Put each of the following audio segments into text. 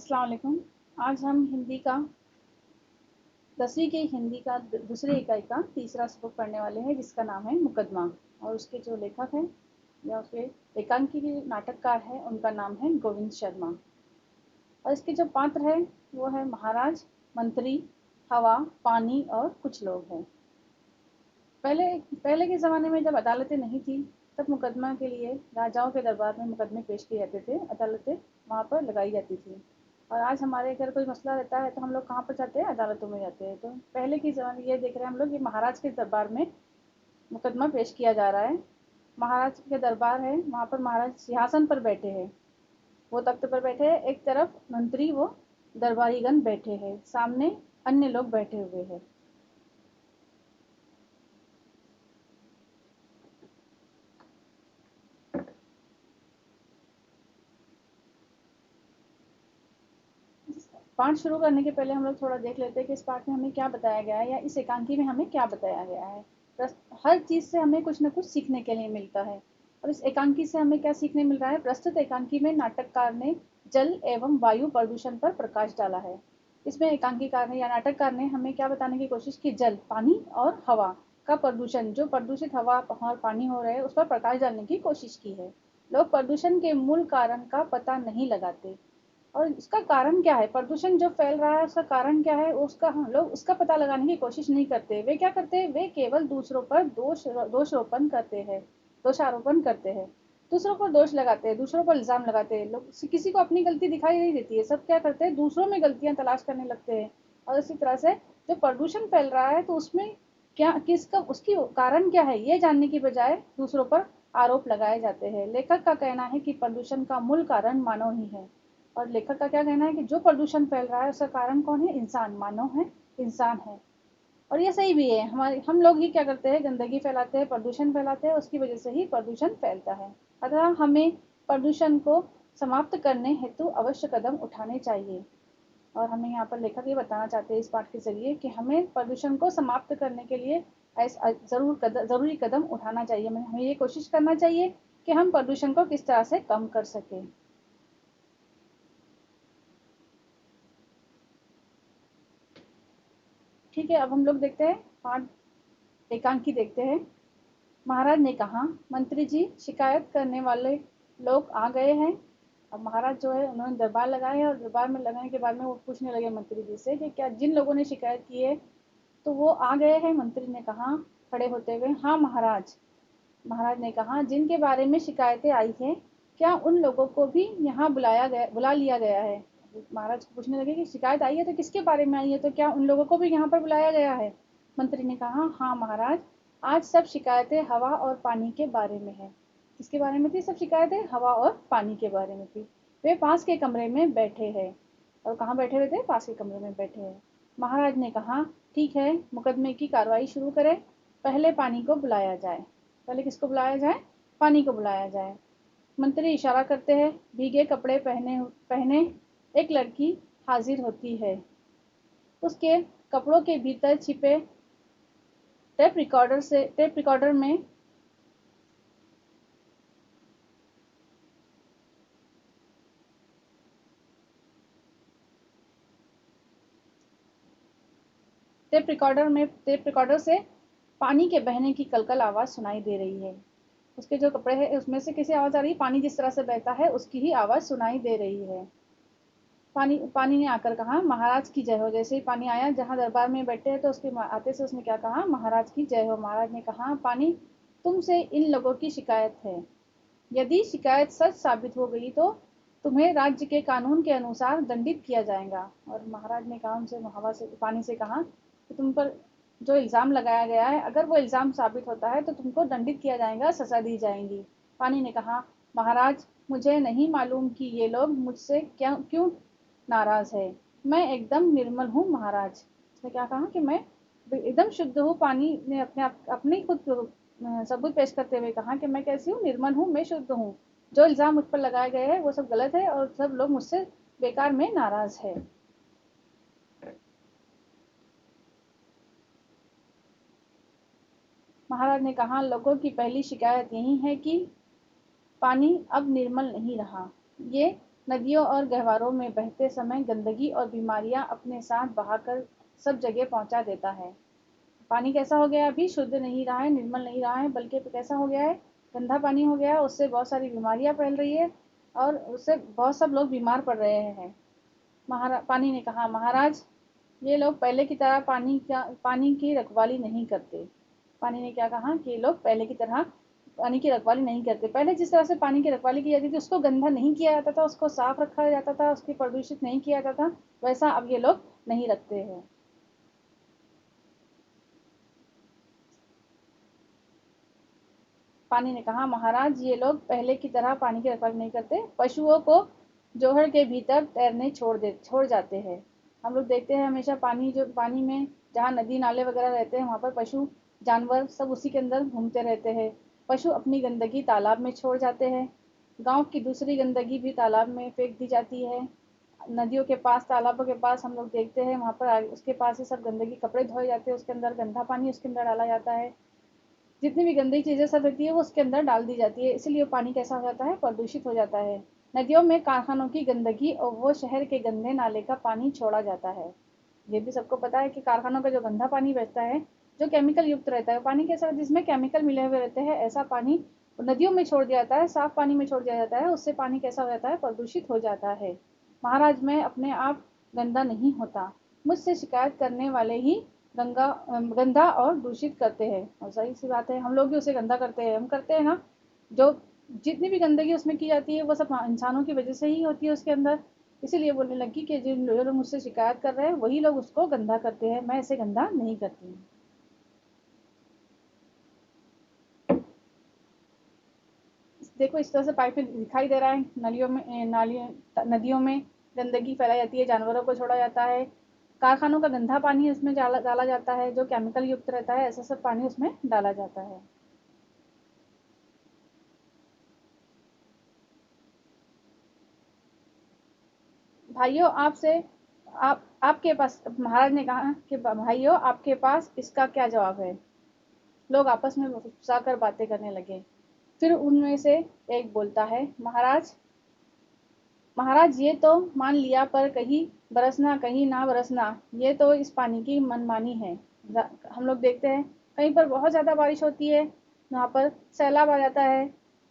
अस्सलाम वालेकुम। आज हम हिंदी का 10वीं की हिंदी का दूसरी इकाई का तीसरा सबक पढ़ने वाले हैं, जिसका नाम है मुकदमा। और उसके जो लेखक हैं या उसके एकांकी के नाटककार हैं, उनका नाम है गोविंद शर्मा। और इसके जो पात्र हैं वो है महाराज, मंत्री, हवा, पानी और कुछ लोग हैं। पहले पहले के ज़माने में जब अदालतें नहीं थी, तब मुकदमा के लिए राजाओं के दरबार में मुकदमे पेश किए जाते थे, अदालतें वहाँ पर लगाई जाती थी। और आज हमारे घर कोई मसला रहता है तो हम लोग कहाँ पर जाते हैं? अदालतों में जाते हैं। तो पहले के ज़माने ये देख रहे हैं हम लोग, ये महाराज के दरबार में मुकदमा पेश किया जा रहा है। महाराज के दरबार है, वहाँ पर महाराज सिंहासन पर बैठे हैं, वो तख्त पर बैठे हैं, एक तरफ मंत्री वो दरबारीगण बैठे हैं, सामने अन्य लोग बैठे हुए हैं। पाठ शुरू करने के पहले हम लोग थोड़ा देख लेते हैं कि इस पाठ में हमें क्या बताया गया है, या इस एकांकी में हमें क्या बताया गया है। हर चीज़ से हमें कुछ न कुछ सीखने के लिए मिलता है। और इस एकांकी से हमें क्या सीखने मिल रहा है? प्रस्तुत एकांकी में नाटककार ने जल एवं वायु प्रदूषण पर प्रकाश डाला है। इसमें एकांकीकार ने या नाटककार ने हमें क्या बताने की कोशिश की? जल, पानी और हवा का प्रदूषण, जो प्रदूषित हवा और पानी हो रहे हैं, उस पर प्रकाश डालने की कोशिश की है। लोग प्रदूषण के मूल कारण का पता नहीं लगाते, और इसका कारण क्या है? प्रदूषण जो फैल रहा है, उसका कारण क्या है? उसका हम लोग उसका पता लगाने की कोशिश नहीं करते। वे क्या करते हैं? वे केवल दूसरों पर दोषारोपण करते हैं, दोषारोपण करते हैं, दूसरों पर दोष लगाते हैं, दूसरों पर इल्जाम लगाते हैं। लोग, किसी को अपनी गलती दिखाई नहीं देती है, सब क्या करते हैं? दूसरों में गलतियां तलाश करने लगते हैं। और इसी तरह से जो प्रदूषण फैल रहा है, तो उसमें क्या, किसका, उसकी कारण क्या है, ये जानने की बजाय दूसरों पर आरोप लगाए जाते हैं। लेखक का कहना है कि प्रदूषण का मूल कारण मानव ही है। और लेखक का क्या कहना है कि जो प्रदूषण फैल रहा है, उसका कारण कौन है? इंसान, मानव है, इंसान है। और ये सही भी है। हमारे हम लोग ही क्या करते हैं? गंदगी फैलाते हैं, प्रदूषण फैलाते हैं, उसकी वजह से ही प्रदूषण फैलता है। अतः हमें प्रदूषण को समाप्त करने हेतु अवश्य कदम उठाने चाहिए। और हमें यहाँ पर लेखक ये बताना चाहते हैं इस पाठ के जरिए कि हमें प्रदूषण को समाप्त करने के लिए जरूरी कदम उठाना चाहिए। हमें ये कोशिश करना चाहिए कि हम प्रदूषण को किस तरह से कम कर सकें। ठीक है, अब हम लोग देखते हैं पाठ एकांकी देखते हैं। महाराज ने कहा, मंत्री जी, शिकायत करने वाले लोग आ गए हैं। अब महाराज जो है, उन्होंने दरबार लगाए हैं, और दरबार में लगाने के बाद में वो पूछने लगे मंत्री जी से कि क्या जिन लोगों ने शिकायत की है तो वो आ गए हैं? मंत्री ने कहा खड़े होते हुए, हाँ महाराज। महाराज ने कहा, जिनके बारे में शिकायतें आई हैं, क्या उन लोगों को भी यहाँ बुला लिया गया है? महाराज को पूछने लगे कि शिकायत आई है तो किसके बारे में आई है, तो क्या उन लोगों को भी यहाँ पर बुलाया गया है? मंत्री ने कहा, हाँ महाराज, आज सब शिकायतें हवा और पानी के बारे में है। किसके बारे में थी सब शिकायतें? हवा और पानी के बारे में थी। वे पास के कमरे में बैठे हैं। और कहाँ बैठे हुए थे? पास के कमरे में बैठे हैं। महाराज ने कहा, ठीक है, मुकदमे की कार्रवाई शुरू करें। पहले पानी को बुलाया जाए। पहले किसको बुलाया जाए? पानी को बुलाया जाए। मंत्री इशारा करते हैं। भीगे कपड़े पहने पहने एक लड़की हाजिर होती है। उसके कपड़ों के भीतर छिपे टेप रिकॉर्डर में टेप रिकॉर्डर से पानी के बहने की कलकल आवाज सुनाई दे रही है। उसके जो कपड़े हैं उसमें से कैसी आवाज आ रही है? पानी जिस तरह से बहता है उसकी ही आवाज सुनाई दे रही है। पानी ने आकर कहा, महाराज की जय हो। जैसे ही पानी आया, जहाँ दरबार में बैठे हैं, तो उसके आते से उसने क्या कहा? महाराज की जय हो। महाराज ने कहा, पानी, तुमसे इन लोगों की शिकायत है। यदि शिकायत सच साबित हो गई तो तुम्हें राज्य के कानून के अनुसार दंडित किया जाएगा। और महाराज ने कहा उनसे, हवा से, पानी से कहा कि तुम पर जो इल्ज़ाम लगाया गया है, अगर वो इल्ज़ाम साबित होता है तो तुमको दंडित किया जाएगा, सजा दी जाएगी। पानी ने कहा, महाराज, मुझे नहीं मालूम कि ये लोग मुझसे क्यों नाराज है। मैं एकदम निर्मल हूँ महाराज। उसने क्या कहा कि मैं एकदम शुद्ध हूँ। पानी ने अपने खुद सबूत पेश करते हुए कहा कि मैं कैसी हूँ? निर्मल हूँ, मैं शुद्ध हूँ। जो इल्ज़ाम मुझ पर लगाए गए हैं वो सब गलत है, और सब लोग मुझसे बेकार में नाराज है। महाराज ने कहा, लोगों की पहली शिकायत यही है कि पानी अब निर्मल नहीं रहा। ये नदियों और गहवारों में बहते समय गंदगी और बीमारियां अपने साथ बहाकर सब जगह पहुंचा देता है। पानी कैसा हो गया है? अभी शुद्ध नहीं रहा है, निर्मल नहीं रहा है, बल्कि कैसा हो गया है? गंदा पानी हो गया है। उससे बहुत सारी बीमारियां फैल रही है और उससे बहुत सब लोग बीमार पड़ रहे हैं। पानी ने कहा, महाराज ये लोग पहले की तरह पानी की रखवाली नहीं करते। पानी ने क्या कहा कि ये लोग पहले की तरह पानी की रखवाली नहीं करते। पहले जिस तरह से पानी की रखवाली की जाती थी, उसको गंदा नहीं किया जाता था, उसको साफ रखा जाता था, उसकी प्रदूषित नहीं किया जाता था, वैसा अब ये लोग नहीं रखते हैं। पानी ने कहा, महाराज ये लोग पहले की तरह पानी की रखवाली नहीं करते, पशुओं को जोहड़ के भीतर तैरने छोड़ जाते हैं। हम लोग देखते हैं हमेशा पानी में जहाँ नदी नाले वगैरह रहते हैं, वहाँ पर पशु जानवर सब उसी के अंदर घूमते रहते हैं। पशु अपनी गंदगी तालाब में छोड़ जाते हैं। गांव की दूसरी गंदगी भी तालाब में फेंक दी जाती है। नदियों के पास, तालाबों के पास हम लोग देखते हैं, वहाँ पर उसके पास ही सब गंदगी, कपड़े धोए जाते हैं, उसके अंदर गंदा पानी उसके अंदर डाला जाता है। जितनी भी गंदी चीजें सब रहती है वो उसके अंदर डाल दी जाती है, इसलिए पानी कैसा हो जाता है? प्रदूषित हो जाता है। नदियों में कारखानों की गंदगी और वो शहर के गंदे नाले का पानी छोड़ा जाता है। ये भी सबको पता है कि कारखानों का जो गंदा पानी बहता है, जो केमिकल युक्त रहता है, पानी कैसा, जिसमें केमिकल मिले हुए रहते हैं, ऐसा पानी नदियों में छोड़ दिया जाता है, साफ पानी में छोड़ दिया जाता है। उससे पानी कैसा हो जाता है? प्रदूषित हो जाता है। महाराज मैं अपने आप गंदा नहीं होता, मुझसे शिकायत करने वाले ही गंदा और दूषित करते हैं। और सही सी बात है, हम लोग भी उसे गंदा करते हैं, हम करते हैं ना। जो जितनी भी गंदगी उसमें की जाती है वो सब इंसानों की वजह से ही होती है उसके अंदर। इसीलिए बोलने लगी कि जिन लोग मुझसे शिकायत कर रहे हैं वही लोग उसको गंदा करते हैं, मैं इसे गंदा नहीं करती हूँ। देखो इस तरह से पाइप में दिखाई दे रहा है, नदियों में गंदगी फैलाई जाती है, जानवरों को छोड़ा जाता है, कारखानों का गंदा पानी उसमें डाला जाता है, जो केमिकल युक्त रहता है, ऐसा सब पानी उसमें डाला जाता है। भाइयों आपसे आप आपके पास, महाराज ने कहा कि भाइयों आपके पास इसका क्या जवाब है? लोग आपस में गुस्सा कर बातें करने लगे। फिर उनमें से एक बोलता है, महाराज महाराज ये तो मान लिया, पर कहीं बरसना कहीं ना बरसना, ये तो इस पानी की मनमानी है। हम लोग देखते हैं कहीं पर बहुत ज़्यादा बारिश होती है, वहाँ पर सैलाब आ जाता है,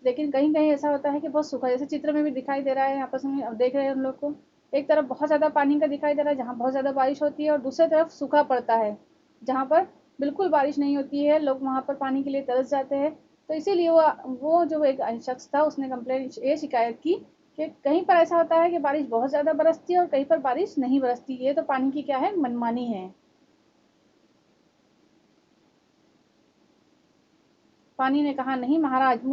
लेकिन कहीं कहीं ऐसा होता है कि बहुत सूखा, जैसे चित्र में भी दिखाई दे रहा है, आपस में अब देख रहे हैं हम लोग को। एक तरफ बहुत ज़्यादा पानी का दिखाई दे रहा है जहाँ बहुत ज़्यादा बारिश होती है, और दूसरी तरफ सूखा पड़ता है जहाँ पर बिल्कुल बारिश नहीं होती है, लोग वहाँ पर पानी के लिए तरस जाते हैं। तो इसीलिए वो जो एक शख्स था उसने कंप्लेन, ये शिकायत की कि कहीं पर ऐसा होता है कि बारिश बहुत ज़्यादा बरसती है और कहीं पर बारिश नहीं बरसती, ये तो पानी की क्या है? मनमानी है। पानी ने कहा, नहीं महाराज,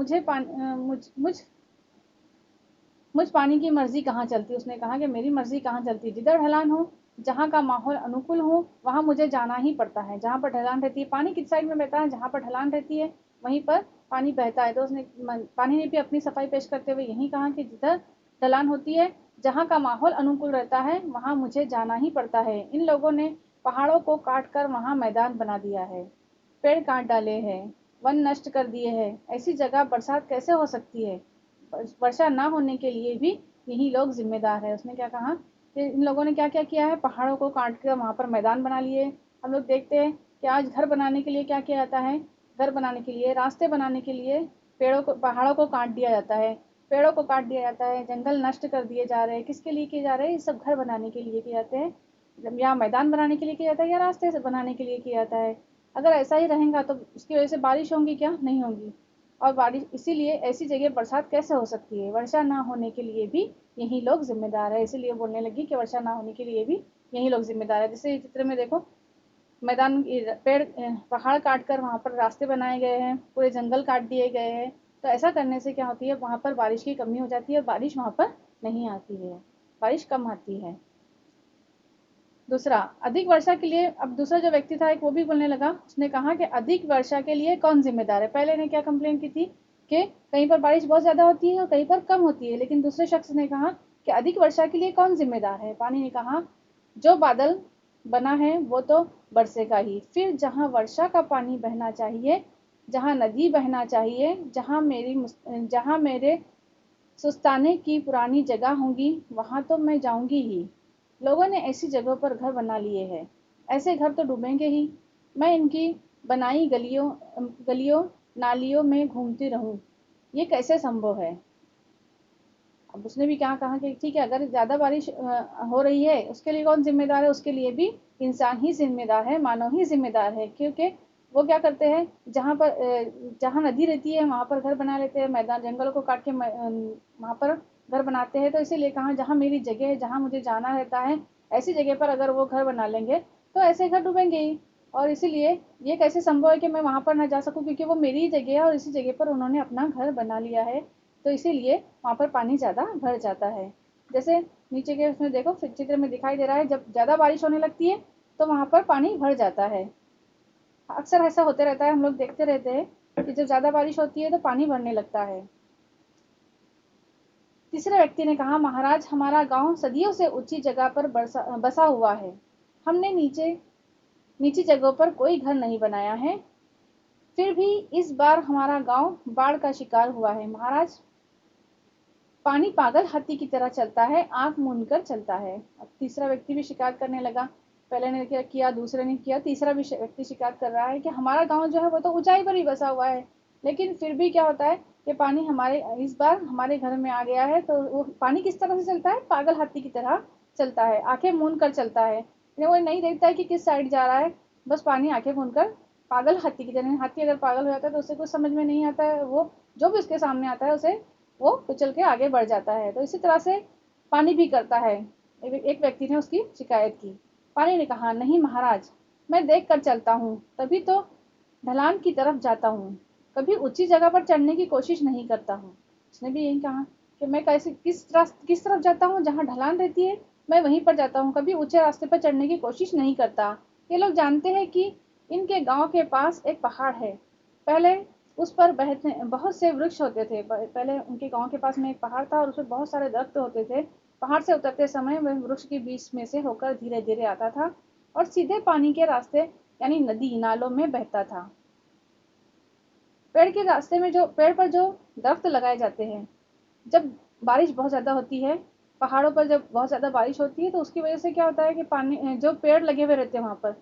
मुझ पानी की मर्जी कहाँ चलती। उसने कहा कि मेरी मर्जी कहाँ चलती, जिधर ढलान हो, जहाँ का माहौल अनुकूल हो, वहाँ मुझे जाना ही पड़ता है। जहाँ पर ढलान रहती है, पानी किस साइड में बहता है, जहाँ पर ढलान रहती है वहीं पर पानी बहता है। तो पानी ने भी अपनी सफाई पेश करते हुए यही कहा कि जिधर ढलान होती है, जहाँ का माहौल अनुकूल रहता है, वहाँ मुझे जाना ही पड़ता है। इन लोगों ने पहाड़ों को काट कर वहाँ मैदान बना दिया है, पेड़ काट डाले हैं, वन नष्ट कर दिए हैं, ऐसी जगह बरसात कैसे हो सकती है? वर्षा ना होने के लिए भी यही लोग जिम्मेदार है। उसने क्या कहा कि इन लोगों ने क्या क्या किया है? पहाड़ों को काट कर वहाँ पर मैदान बना लिए। हम लोग देखते हैं कि आज घर बनाने के लिए क्या किया जाता है? घर बनाने के लिए, रास्ते बनाने के लिए पहाड़ों को काट दिया जाता है, पेड़ों को काट दिया जाता है, जंगल नष्ट कर दिए जा रहे हैं। किसके लिए किए जा रहे हैं? ये सब घर बनाने के लिए किए जाते हैं, या मैदान बनाने के लिए किया जाता है, या रास्ते से बनाने के लिए किया जाता है। अगर ऐसा ही रहेगा तो उसकी वजह से बारिश होगी क्या? नहीं होगी। और बारिश, इसीलिए ऐसी जगह बरसात कैसे हो सकती है? वर्षा ना होने के लिए भी यही लोग जिम्मेदार है। इसीलिए बोलने लगी कि वर्षा ना होने के लिए भी यही लोग जिम्मेदार है। जैसे चित्र में देखो, मैदान, पेड़, पहाड़ काट कर वहाँ पर रास्ते बनाए गए हैं, पूरे जंगल काट दिए गए हैं। तो ऐसा करने से क्या होती है? वहाँ पर बारिश की कमी हो जाती है, बारिश वहाँ पर नहीं आती है, बारिश कम आती है। दूसरा, अधिक वर्षा के लिए, अब दूसरा जो व्यक्ति था एक, वो भी बोलने लगा। उसने कहा कि अधिक वर्षा के लिए कौन जिम्मेदार है? पहले ने क्या कंप्लेन की थी कि कहीं पर बारिश बहुत ज्यादा होती है और कहीं पर कम होती है, लेकिन दूसरे शख्स ने कहा कि अधिक वर्षा के लिए कौन जिम्मेदार है? पानी ने कहा, जो बादल बना है वो तो बरसेगा ही, फिर जहाँ वर्षा का पानी बहना चाहिए, जहाँ नदी बहना चाहिए, जहाँ मेरे सुस्ताने की पुरानी जगह होंगी, वहां तो मैं जाऊंगी ही। लोगों ने ऐसी जगहों पर घर बना लिए हैं, ऐसे घर तो डूबेंगे ही। मैं इनकी बनाई गलियों गलियों नालियों में घूमती रहूं, ये कैसे संभव है। अब उसने भी क्या कहा कि ठीक है, अगर ज़्यादा बारिश हो रही है, उसके लिए कौन जिम्मेदार है, उसके लिए भी इंसान ही जिम्मेदार है, मानव ही जिम्मेदार है। क्योंकि वो क्या करते हैं, जहाँ नदी रहती है वहाँ पर घर बना लेते हैं, मैदान जंगलों को काट के वहाँ पर घर बनाते हैं। तो इसीलिए कहा, जहाँ मेरी जगह है, जहाँ मुझे जाना रहता है, ऐसी जगह पर अगर वो घर बना लेंगे तो ऐसे घर डूबेंगे ही। और इसीलिए ये कैसे संभव है कि मैं वहाँ पर ना जा सकूँ, क्योंकि वो मेरी ही जगह है और इसी जगह पर उन्होंने अपना घर बना लिया है। तो इसीलिए वहाँ पर पानी ज़्यादा भर जाता है। जैसे नीचे के उसमें देखो चित्र में दिखाई दे रहा है, जब ज़्यादा बारिश होने लगती है तो वहाँ पर पानी भर जाता है। अक्सर ऐसा होते रहता है, हम लोग देखते रहते हैं कि जब ज़्यादा बारिश होती है तो पानी भरने लगता है। तीसरे व्यक्ति ने कहा, महाराज, हमारा गांव सदियों से ऊंची जगह पर बसा हुआ है। हमने नीची जगहों पर कोई घर नहीं बनाया है, फिर भी इस बार हमारा गांव बाढ़ का शिकार हुआ है। महाराज, पानी पागल हाथी की तरह चलता है, आंख मूंद कर चलता है। अब तीसरा व्यक्ति भी शिकायत करने लगा। पहले ने क्या किया, दूसरे ने किया, तीसरा भी व्यक्ति शिकायत कर रहा है कि हमारा गांव जो है वो तो ऊंचाई पर ही बसा हुआ है, लेकिन फिर भी क्या होता है कि पानी हमारे इस बार हमारे घर में आ गया है। तो वो पानी किस तरह से चलता है, पागल हाथी की तरह चलता है, आंखें मूंद कर चलता है। वो नहीं देखता है कि किस साइड जा रहा है, बस पानी आंखें मूंद कर, पागल हाथी की तरह। हाथी अगर पागल हो जाता है तो उसे कुछ समझ में नहीं आता है, वो जो भी उसके सामने आता है उसे वो कुचल के आगे बढ़ जाता है। तो इसी तरह से पानी भी करता है। एक व्यक्ति ने उसकी शिकायत की। पानी ने कहा, नहीं महाराज, मैं देख कर चलता हूँ, तभी तो ढलान की तरफ जाता हूँ, कभी ऊंची जगह पर चढ़ने की कोशिश नहीं करता हूँ। उसने भी यही कहा कि मैं कैसे किस तरफ जाता हूँ, जहाँ ढलान रहती है मैं वहीं पर जाता हूँ, कभी ऊंचे रास्ते पर चढ़ने की कोशिश नहीं करता। ये लोग जानते हैं कि इनके गांव के पास एक पहाड़ है। पहले उस पर बहुत से वृक्ष होते थे। पहले उनके गांव के पास में एक पहाड़ था और उसमें बहुत सारे दरख्त होते थे। पहाड़ से उतरते समय वह वृक्ष के बीच में से होकर धीरे धीरे आता था और सीधे पानी के रास्ते यानी नदी नालों में बहता था। पेड़ पर जो दरख्त लगाए जाते हैं, जब बारिश बहुत ज़्यादा होती है, पहाड़ों पर जब बहुत ज़्यादा बारिश होती है तो उसकी वजह से क्या होता है कि पानी, जो पेड़ लगे हुए रहते हैं वहाँ पर,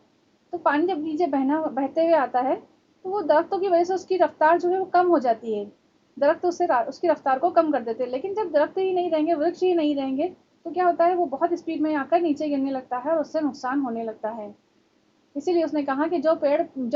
तो पानी जब नीचे बहते हुए आता है तो वो दरख्तों की वजह से उसकी रफ्तार जो है वो कम हो जाती है। दरख्त उसकी रफ्तार को कम कर देते हैं। लेकिन जब दरख्त ही नहीं रहेंगे, वृक्ष ही नहीं रहेंगे, तो क्या होता है, वो बहुत स्पीड में आकर नीचे गिरने लगता है और उससे नुकसान होने लगता है। इसीलिए उसने कहा कि जो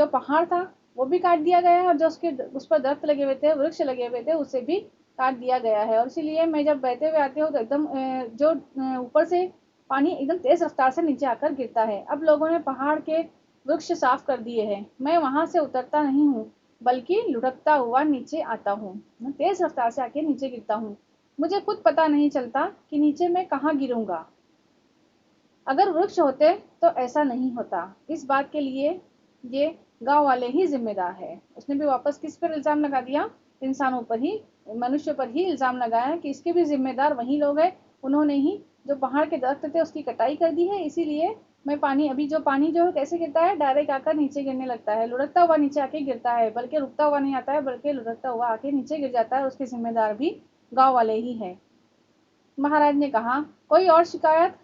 पहाड़ था वो भी काट दिया गया है और जो उस पर दरख्त लगे हुए थे, वृक्ष लगे हुए थे, उसे भी काट दिया गया है। और इसीलिए मैं जब बहते हुए आती हूँ तो एकदम जो ऊपर से पानी एकदम तेज रफ्तार से नीचे आकर गिरता है। अब लोगों ने पहाड़ के वृक्ष साफ कर दिए हैं, मैं वहां से उतरता नहीं हूँ, बल्कि लुढ़कता हुआ नीचे आता हूँ। मैं तेज रफ्तार से आके नीचे गिरता हूँ, मुझे खुद पता नहीं चलता कि नीचे मैं कहाँ गिरूंगा। अगर वृक्ष होते तो ऐसा नहीं होता। इस बात के लिए ये गांव वाले ही जिम्मेदार है। उसने भी वापस किस पर इल्जाम लगा दिया, इंसानों पर ही, मनुष्य पर ही इल्जाम लगाया कि इसके भी जिम्मेदार वही लोग हैं। उन्होंने ही जो पहाड़ के दरख्त थे उसकी कटाई कर दी है। इसीलिए मैं पानी जो है कैसे गिरता है, डायरेक्ट आकर नीचे गिरने लगता है, लुढ़कता हुआ नीचे आके गिरता है, बल्कि रुकता हुआ नहीं आता है, बल्कि लुढ़कता हुआ आके नीचे गिर जाता है। उसके जिम्मेदार भी गांव वाले ही है। महाराज ने कहा, कोई और शिकायत।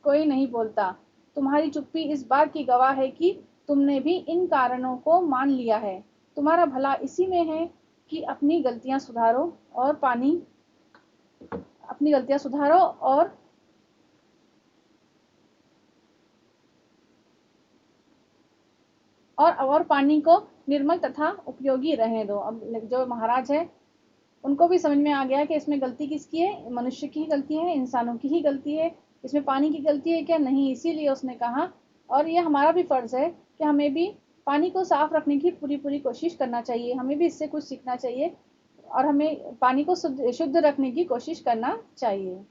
कोई नहीं बोलता। तुम्हारी चुप्पी इस बात की गवाह है कि तुमने भी इन कारणों को मान लिया है। तुम्हारा भला इसी में है कि अपनी गलतियां सुधारो और पानी को निर्मल तथा उपयोगी रहने दो। अब जो महाराज है उनको भी समझ में आ गया कि इसमें गलती किसकी है, मनुष्य की ही गलती है, इंसानों की ही गलती है, इसमें पानी की गलती है क्या, नहीं। इसीलिए उसने कहा, और ये हमारा भी फर्ज है कि हमें भी पानी को साफ रखने की पूरी पूरी कोशिश करना चाहिए, हमें भी इससे कुछ सीखना चाहिए और हमें पानी को शुद्ध रखने की कोशिश करना चाहिए।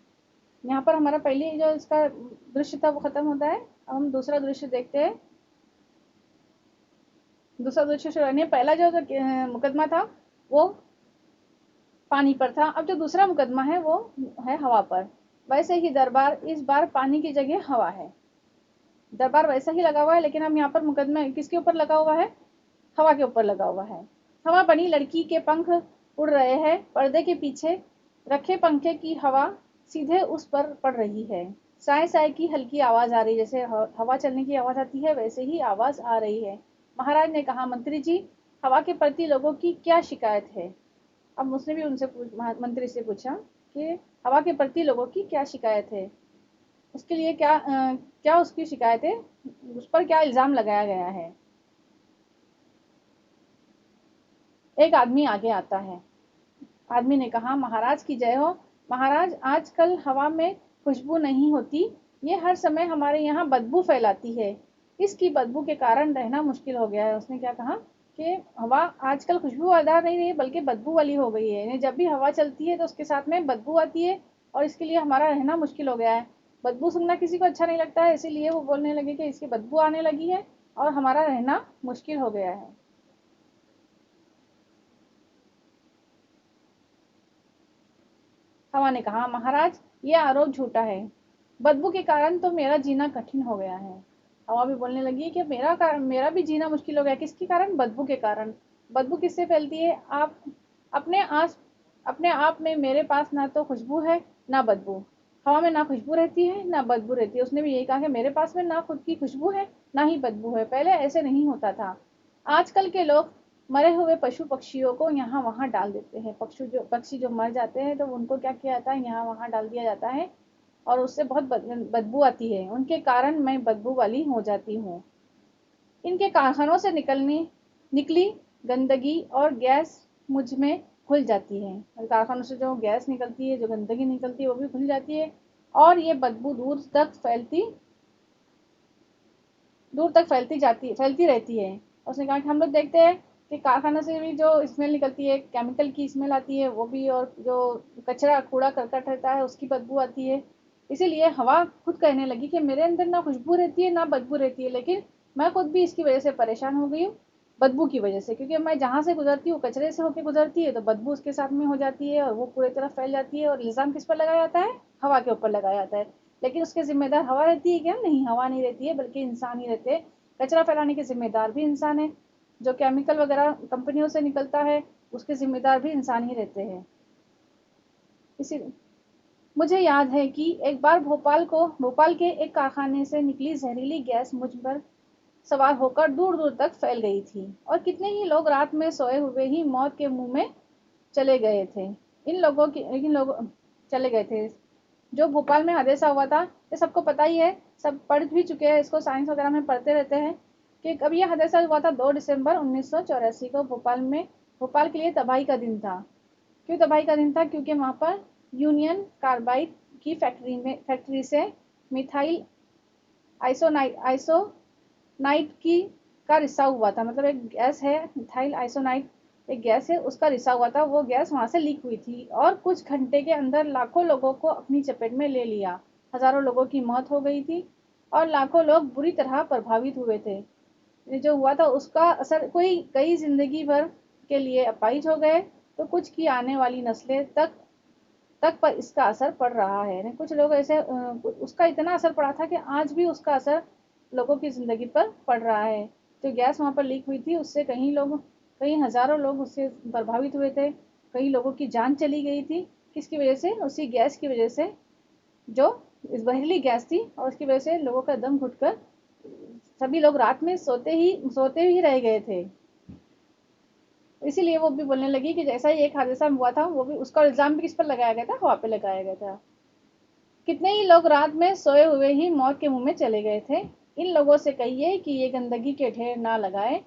यहाँ पर हमारा पहले जो इसका दृश्य था वो खत्म होता है। अब हम दूसरा दृश्य देखते हैं। दूसरा दृश्य पहला जो मुकदमा था वो पानी पर था, अब जो दूसरा मुकदमा है वो है हवा पर। वैसे ही दरबार इस बार पानी की जगह हवा है। दरबार वैसा ही लगा हुआ है, लेकिन हम यहाँ पर मुकदमा किसके ऊपर लगा हुआ है, हवा के ऊपर लगा हुआ है। हवा बनी लड़की के पंख उड़ रहे हैं, पर्दे के पीछे रखे पंखे की हवा सीधे उस पर पड़ रही है। साय साय की हल्की आवाज आ रही, जैसे हवा चलने की आवाज आती है वैसे ही आवाज आ रही है। महाराज ने कहा, मंत्री जी, हवा के प्रति लोगों की क्या शिकायत है? अब उसने भी उनसे मंत्री से पूछा कि हवा के प्रति लोगों की क्या शिकायत है, उसके लिए क्या उसकी शिकायत है, उस पर क्या इल्जाम लगाया गया है। एक आदमी आगे आता है। आदमी ने कहा, महाराज की जय हो। महाराज, आजकल हवा में खुशबू नहीं होती, ये हर समय हमारे यहाँ बदबू फैलाती है। इसकी बदबू के कारण रहना मुश्किल हो गया है। उसने क्या कहा कि हवा आजकल खुशबूदार नहीं रही बल्कि बदबू वाली हो गई है, यानी जब भी हवा चलती है तो उसके साथ में बदबू आती है और इसके लिए हमारा रहना मुश्किल हो गया है। बदबू सुनना किसी को अच्छा नहीं लगता है, इसीलिए वो बोलने लगे कि इसकी बदबू आने लगी है और हमारा रहना मुश्किल हो गया है। हवा ने कहा, महाराज, ये आरोप झूठा है। बदबू के कारण तो मेरा जीना कठिन हो गया है। हवा भी बोलने लगी कि मेरा भी जीना मुश्किल हो गया। किसके कारण? बदबू के कारण। बदबू किससे फैलती है? आप अपने आस अपने आप में मेरे पास ना तो खुशबू है ना बदबू। हवा में ना खुशबू रहती है ना बदबू रहती है। उसने भी यही कहा कि मेरे पास में ना खुद की खुशबू है ना ही बदबू है, पहले ऐसे नहीं होता था। आजकल के लोग मरे हुए पशु पक्षियों को यहाँ वहाँ डाल देते हैं। पक्षी जो मर जाते हैं तो उनको क्या किया जाता है, यहाँ वहाँ डाल दिया जाता है और उससे बहुत बदबू आती है। उनके कारण मैं बदबू वाली हो जाती हूँ। इनके कारखानों से निकली गंदगी और गैस मुझ में घुल जाती है। और कारखानों से जो गैस निकलती है, जो गंदगी निकलती है, वो भी घुल जाती है और ये बदबू फैलती रहती है। उसने कहा कि हम लोग देखते हैं कि कारखाना से भी जो स्मेल निकलती है, केमिकल की स्मेल आती है, वो भी, और जो कचरा कूड़ा करकट रहता है उसकी बदबू आती है। इसीलिए हवा खुद कहने लगी कि मेरे अंदर ना खुशबू रहती है ना बदबू रहती है, लेकिन मैं खुद भी इसकी वजह से परेशान हो गई हूँ, बदबू की वजह से। क्योंकि मैं जहाँ से गुजरती हूँ कचरे से होकर गुजरती है तो बदबू उसके साथ में हो जाती है और वो पूरी तरह फैल जाती है। और इल्जाम किस पर लगाया जाता है? हवा के ऊपर लगाया जाता है। लेकिन उसके जिम्मेदार हवा रहती है क्या? नहीं, हवा नहीं रहती है, बल्कि इंसान ही रहते हैं। कचरा फैलाने के जिम्मेदार भी इंसान है। जो केमिकल वगैरह कंपनियों से निकलता है उसके जिम्मेदार भी इंसान ही रहते हैं। इसी मुझे याद है कि एक बार भोपाल के एक कारखाने से निकली जहरीली गैस मुझ पर सवार होकर दूर दूर तक फैल गई थी और कितने ही लोग रात में सोए हुए ही मौत के मुंह में चले गए थे। इन लोगों चले गए थे। जो भोपाल में हादसा हुआ था, ये सबको पता ही है, सब पढ़ भी चुके हैं इसको, साइंस वगैरह में पढ़ते रहते हैं कि कब ये हादसा हुआ था। 2 दिसंबर 1984 को भोपाल के लिए तबाही का दिन था। क्यों तबाही का दिन था? क्योंकि वहां पर यूनियन कार्बाइड की फैक्ट्री से मिथाइल आइसोनाइट की का रिसाव हुआ था। मतलब एक गैस है, मिथाइल आइसोनाइट, एक गैस है, उसका रिसाव हुआ था। वो गैस वहां से लीक हुई थी और कुछ घंटे के अंदर लाखों लोगों को अपनी चपेट में ले लिया। हजारों लोगों की मौत हो गई थी और लाखों लोग बुरी तरह प्रभावित हुए थे। ये जो हुआ था उसका असर कई जिंदगी भर के लिए अपाहिज हो गए, तो कुछ की आने वाली नस्लें तक पर इसका असर पड़ रहा है। कुछ लोग ऐसे उसका इतना असर पड़ा था कि आज भी उसका असर लोगों की जिंदगी पर पड़ रहा है। जो गैस वहां पर लीक हुई थी उससे कई हजारों लोग उससे प्रभावित हुए थे। कई लोगों की जान चली गई थी। किसकी वजह से? उसी गैस की वजह से, जो इस जहरीली गैस थी, और उसकी वजह से लोगों का दम घुटकर सभी लोग रात में सोते ही रह गए थे। इसीलिए वो भी बोलने लगी कि जैसा ही एक हादसा हुआ था, वो भी उसका इल्जाम भी किस पर लगाया गया था? हवा पे लगाया गया था। कितने ही लोग रात में सोए हुए ही मौत के मुंह में चले गए थे। इन लोगों से कहिए कि ये गंदगी के ढेर ना लगाए,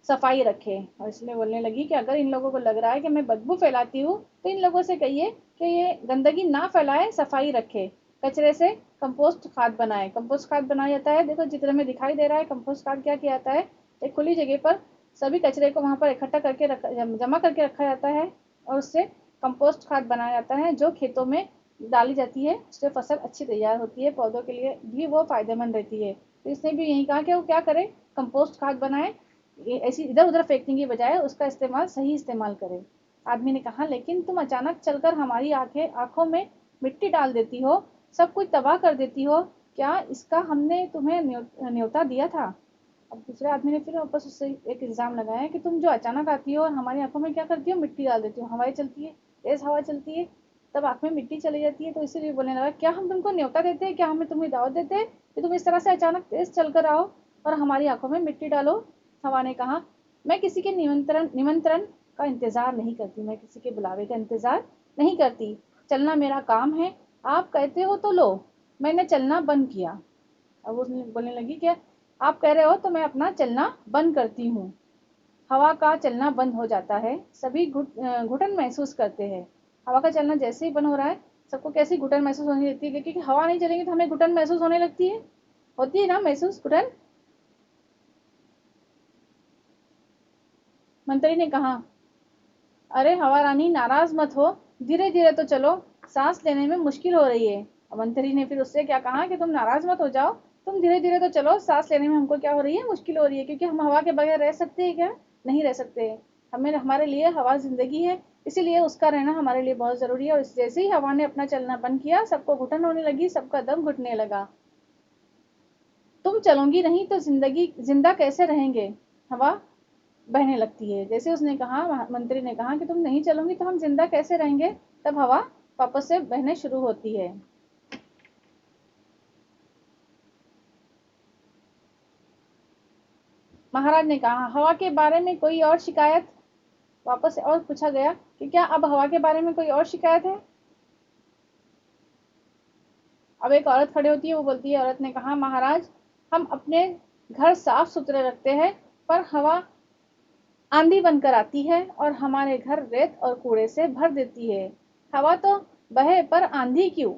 सफाई रखे। और इसलिए बोलने लगी कि अगर इन लोगों को लग रहा है कि मैं बदबू फैलाती हूँ तो इन लोगों से कहिए कि ये गंदगी ना फैलाए, सफाई रखे, कचरे से कंपोस्ट खाद बनाए। कंपोस्ट खाद बनाया जाता है, देखो चित्र में दिखाई दे रहा है। कंपोस्ट खाद क्या किया जाता है? एक खुली जगह पर सभी कचरे को वहां पर इकट्ठा करके जमा करके रखा जाता है और उससे कंपोस्ट खाद बनाया जाता है, जो खेतों में डाली जाती है। उससे फसल अच्छी तैयार होती है, पौधों के लिए भी वो फायदेमंद रहती है। तो इसने भी यही कहा कि वो क्या करे, कंपोस्ट खाद बनाए, ऐसी इधर उधर फेंकने की बजाय उसका सही इस्तेमाल करें। आदमी ने कहा, लेकिन तुम अचानक चलकर हमारी आंखों में मिट्टी डाल देती हो, सब कुछ तबाह कर देती हो, क्या इसका हमने तुम्हें न्योता दिया था? अब दूसरे आदमी ने फिर वापस उससे एक इल्जाम लगाया कि तुम जो अचानक आती हो और हमारी आंखों में क्या करती हो, मिट्टी डाल देती हो। हवाएं चलती है, तेज हवा चलती है, तब आँख में मिट्टी चली जाती है। तो इसीलिए बोलने लगा, क्या हम तुमको न्योता देते हैं, क्या हमें तुम्हें दावत देते हैं कि तुम इस तरह से अचानक तेज चल कर आओ और हमारी आंखों में मिट्टी डालो। हवा ने कहा, मैं किसी के निमंत्रण निमंत्रण का इंतजार नहीं करती, मैं किसी के बुलावे का इंतजार नहीं करती। चलना मेरा काम है, आप कहते हो तो लो, मैंने चलना बंद किया। अब उसने बोलने लगी कि आप कह रहे हो तो मैं अपना चलना बंद करती हूँ। हवा का चलना बंद हो जाता है, सभी घुटन महसूस करते हैं। हवा का चलना जैसे ही बंद हो रहा है, सबको कैसी घुटन महसूस होने लगती है, क्योंकि हवा नहीं चलेगी तो हमें घुटन महसूस होने लगती है, होती है ना महसूस घुटन। मंत्री ने कहा, अरे हवा रानी नाराज मत हो, धीरे धीरे तो चलो, सांस लेने में मुश्किल हो रही है। मंत्री ने फिर उससे क्या कहा कि तुम नाराज मत हो जाओ, तुम धीरे धीरे तो चलो, सांस लेने में हमको क्या हो रही है, मुश्किल हो रही है, क्योंकि हम हवा के बगैर रह सकते हैं क्या, नहीं रह सकते। हमें हमारे लिए हवा जिंदगी है, इसीलिए उसका रहना हमारे लिए बहुत जरूरी है। और जैसे ही हवा ने अपना चलना बंद किया, सबको घुटन होने लगी, सबका दम घुटने लगा। तुम चलोगी नहीं तो जिंदगी जिंदा कैसे रहेंगे, हवा बहने लगती है। जैसे उसने कहा, मंत्री ने कहा कि तुम नहीं चलोगी तो हम जिंदा कैसे रहेंगे, तब हवा वापस से बहने शुरू होती है। महाराज ने कहा, हवा के बारे में कोई और शिकायत। वापस से और पूछा गया कि क्या अब हवा के बारे में कोई और शिकायत है। अब एक औरत खड़ी होती है, वो बोलती है, औरत ने कहा, महाराज हम अपने घर साफ सुथरे रखते हैं, पर हवा आंधी बनकर आती है और हमारे घर रेत और कूड़े से भर देती है। हवा तो बहे पर आंधी क्यों।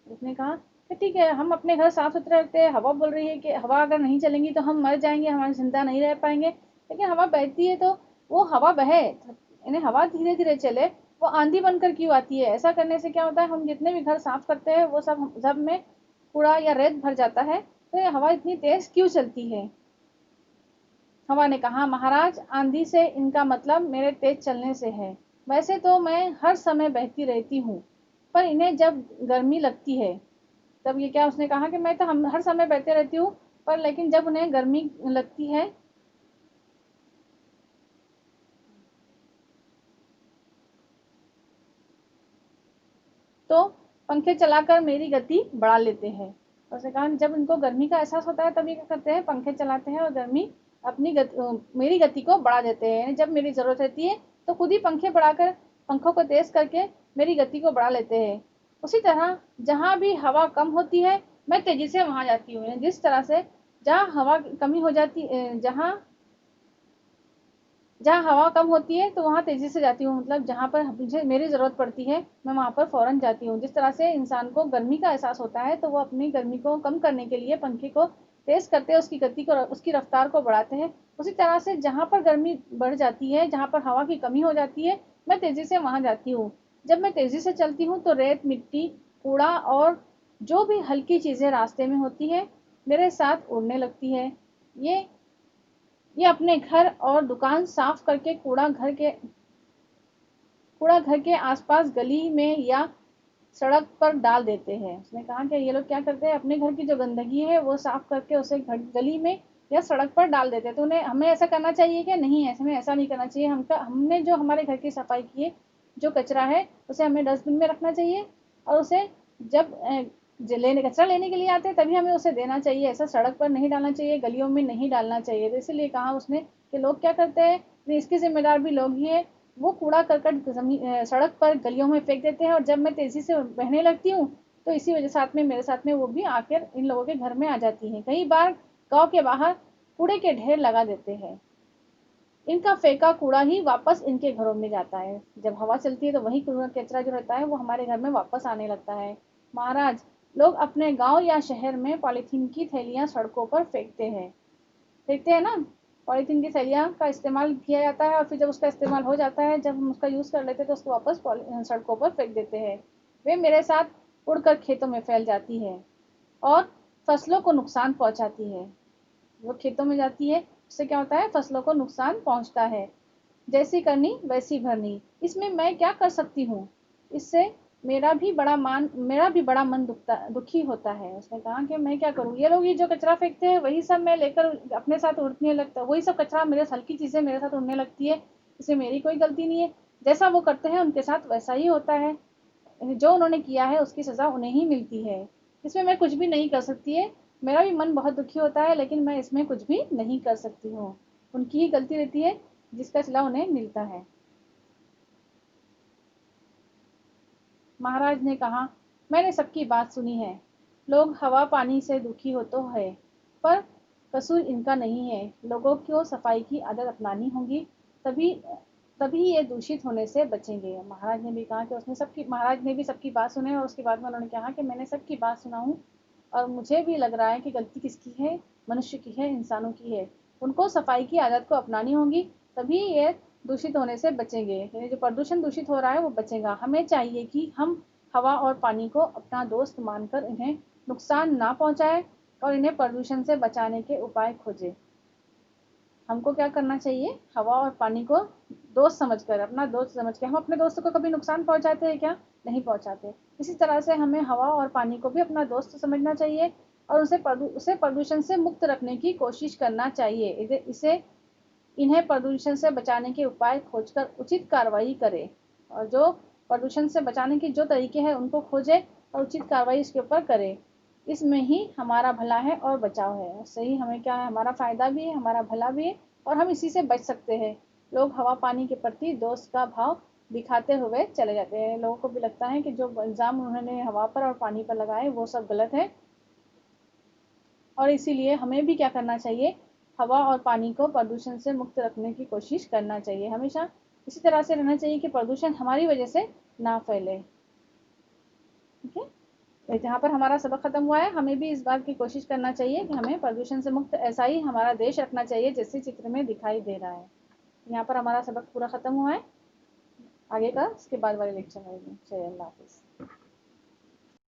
उसने कहा कि ठीक है, हम अपने घर साफ सुथरे रखते हैं, हवा बोल रही है कि हवा अगर नहीं चलेंगी तो हम मर जाएंगे, हमारे जिंदा नहीं रह पाएंगे, लेकिन हवा बहती है तो वो हवा बहे, यानी हवा धीरे धीरे चले, वो आंधी बनकर क्यों आती है। ऐसा करने से क्या होता है, हम जितने भी घर साफ करते हैं वो सब में कूड़ा या रेत भर जाता है, तो ये हवा इतनी तेज क्यों चलती है। हवा ने कहा, महाराज आंधी से इनका मतलब मेरे तेज चलने से है। वैसे तो मैं हर समय बहती रहती हूँ, पर इन्हें जब गर्मी लगती है तब ये क्या, उसने कहा कि मैं तो हम हर समय बहते रहती हूँ, पर लेकिन जब उन्हें गर्मी लगती है तो पंखे चलाकर मेरी गति बढ़ा लेते हैं। और उसने कहा, जब इनको गर्मी का एहसास होता है तब ये क्या करते हैं, पंखे चलाते हैं और गर्मी अपनी मेरी गति को बढ़ा देते हैं। जब मेरी जरूरत रहती है तो खुद ही पंखे बढ़ाकर, पंखों को तेज करके मेरी गति को बढ़ा लेते हैं। उसी तरह जहाँ भी हवा कम होती है मैं तेजी से वहां जाती हूँ। जिस तरह से जहाँ हवा कमी हो जाती, जहाँ जहाँ हवा कम होती है तो वहाँ तेजी से जाती हूँ, मतलब जहाँ पर मुझे मेरी ज़रूरत पड़ती है मैं वहाँ पर फ़ौरन जाती हूँ। जिस तरह से इंसान को गर्मी का एहसास होता है तो वो अपनी गर्मी को कम करने के लिए पंखे को तेज़ करते हैं, उसकी गति को, उसकी रफ्तार को बढ़ाते हैं। उसी तरह से जहाँ पर गर्मी बढ़ जाती है, जहाँ पर हवा की कमी हो जाती है, मैं तेज़ी से वहाँ जाती हूँ। जब मैं तेज़ी से चलती हूँ तो रेत, मिट्टी, कूड़ा और जो भी हल्की चीज़ें रास्ते में होती है मेरे साथ उड़ने लगती है। ये ये अपने घर और दुकान साफ करके कूड़ा घर के आसपास गली में या सड़क पर डाल देते हैं। उसने कहा कि ये लोग क्या करते हैं, अपने घर की जो गंदगी है वो साफ करके उसे गली में या सड़क पर डाल देते हैं। तो उन्हें हमें ऐसा करना चाहिए कि नहीं, ऐसे में ऐसा नहीं करना चाहिए। हमने जो हमारे घर की सफाई की है, जो कचरा है उसे हमें डस्टबिन में रखना चाहिए और उसे जब कचरा लेने के लिए आते हैं तभी हमें उसे देना चाहिए। ऐसा सड़क पर नहीं डालना चाहिए, गलियों में नहीं डालना चाहिए। तो इसीलिए कहा उसने कि लोग क्या करते हैं, इसके जिम्मेदार भी लोग ही है, वो कूड़ा करकट सड़क पर गलियों में फेंक देते हैं और जब मैं तेजी से बहने लगती हूँ तो इसी वजह साथ में मेरे साथ में वो भी आकर इन लोगों के घर में आ जाती हैं। कई बार गांव के बाहर कूड़े के ढेर लगा देते हैं, इनका फेंका कूड़ा ही वापस इनके घरों में जाता है। जब हवा चलती है तो वही कूड़ा कचरा जो रहता है वो हमारे घर में वापस आने लगता है। महाराज, लोग अपने गांव या शहर में पॉलीथीन की थैलियां सड़कों पर फेंकते हैं ना। पॉलीथीन की थैलियाँ का इस्तेमाल किया जाता है और फिर जब उसका इस्तेमाल हो जाता है, जब हम उसका यूज़ कर लेते हैं तो उसको वापस सड़कों पर फेंक देते हैं। वे मेरे साथ उड़कर खेतों में फैल जाती है और फसलों को नुकसान पहुंचाती है। वो खेतों में जाती है, उससे क्या होता है, फसलों को नुकसान पहुंचता है। जैसी करनी वैसी भरनी, इसमें मैं क्या कर सकती हूँ, इससे मेरा भी बड़ा मन दुखी होता है। उसने कहा कि मैं क्या करूँ, ये लोग ये जो कचरा फेंकते हैं वही सब मैं लेकर अपने साथ उड़ने लगता, वही सब कचरा मेरे हल्की चीजें मेरे साथ उड़ने लगती है, इसमें मेरी कोई गलती नहीं है, जैसा वो करते हैं उनके साथ वैसा ही होता है। जो उन्होंने किया है उसकी सज़ा उन्हें ही मिलती है। इसमें मैं कुछ भी नहीं कर सकती है। मेरा भी मन बहुत दुखी होता है, लेकिन मैं इसमें कुछ भी नहीं कर सकती हूँ। उनकी ही गलती रहती है, जिसका सिला उन्हें मिलता है। महाराज ने कहा, मैंने सबकी बात सुनी है। लोग हवा पानी से दुखी हो तो है, पर कसूर इनका नहीं है। लोगों को सफाई की आदत अपनानी होगी, तभी तभी ये दूषित होने से बचेंगे। महाराज ने भी कहा कि उसने सबकी महाराज ने भी सबकी बात सुने, और उसके बाद में उन्होंने कहा कि मैंने सबकी बात सुना हूँ, और मुझे भी लग रहा है कि गलती किसकी है, मनुष्य की है, इंसानों की है। उनको सफाई की आदत को अपनानी होगी, तभी ये दूषित होने से बचेंगे। यानी जो प्रदूषण दूषित हो रहा है वो बचेगा। हमें चाहिए कि हम हवा और पानी को अपना दोस्त मानकर इन्हें नुकसान ना पहुंचाए, और इन्हें प्रदूषण से बचाने के उपाय खोजें। हमको क्या करना चाहिए? हवा और पानी को दोस्त समझकर, अपना दोस्त समझ के। हम अपने दोस्त को कभी नुकसान पहुंचाते हैं क्या? नहीं पहुंचाते। इसी तरह से हमें हवा और पानी को भी अपना दोस्त समझना चाहिए, और उसे प्रदूषण से मुक्त रखने की कोशिश करना चाहिए। इसे इन्हें प्रदूषण से बचाने के उपाय खोजकर उचित कार्रवाई करें, और जो प्रदूषण से बचाने के जो तरीके हैं उनको खोजें और उचित कार्रवाई इसके ऊपर करें। इसमें ही हमारा भला है और बचाव है। उससे ही हमें क्या है, हमारा फायदा भी है, हमारा भला भी है, और हम इसी से बच सकते हैं। लोग हवा पानी के प्रति दोस्त का भाव दिखाते हुए चले जाते हैं। लोगों को भी लगता है कि जो इल्ज़ाम उन्होंने हवा पर और पानी पर लगाए वो सब गलत है, और इसीलिए हमें भी क्या करना चाहिए? हवा और पानी को प्रदूषण से मुक्त रखने की कोशिश करना चाहिए। हमेशा इसी तरह से रहना चाहिए कि प्रदूषण हमारी वजह से ना फैले। ठीक है, तो जहाँ पर हमारा सबक खत्म हुआ है, हमें भी इस बात की कोशिश करना चाहिए कि हमें प्रदूषण से मुक्त ऐसा ही हमारा देश रखना चाहिए जैसे चित्र में दिखाई दे रहा है। यहाँ पर हमारा सबक पूरा खत्म हुआ है। आगे का इसके बाद वाले लेक्चर में। चलिए, अल्लाह हाफिज़।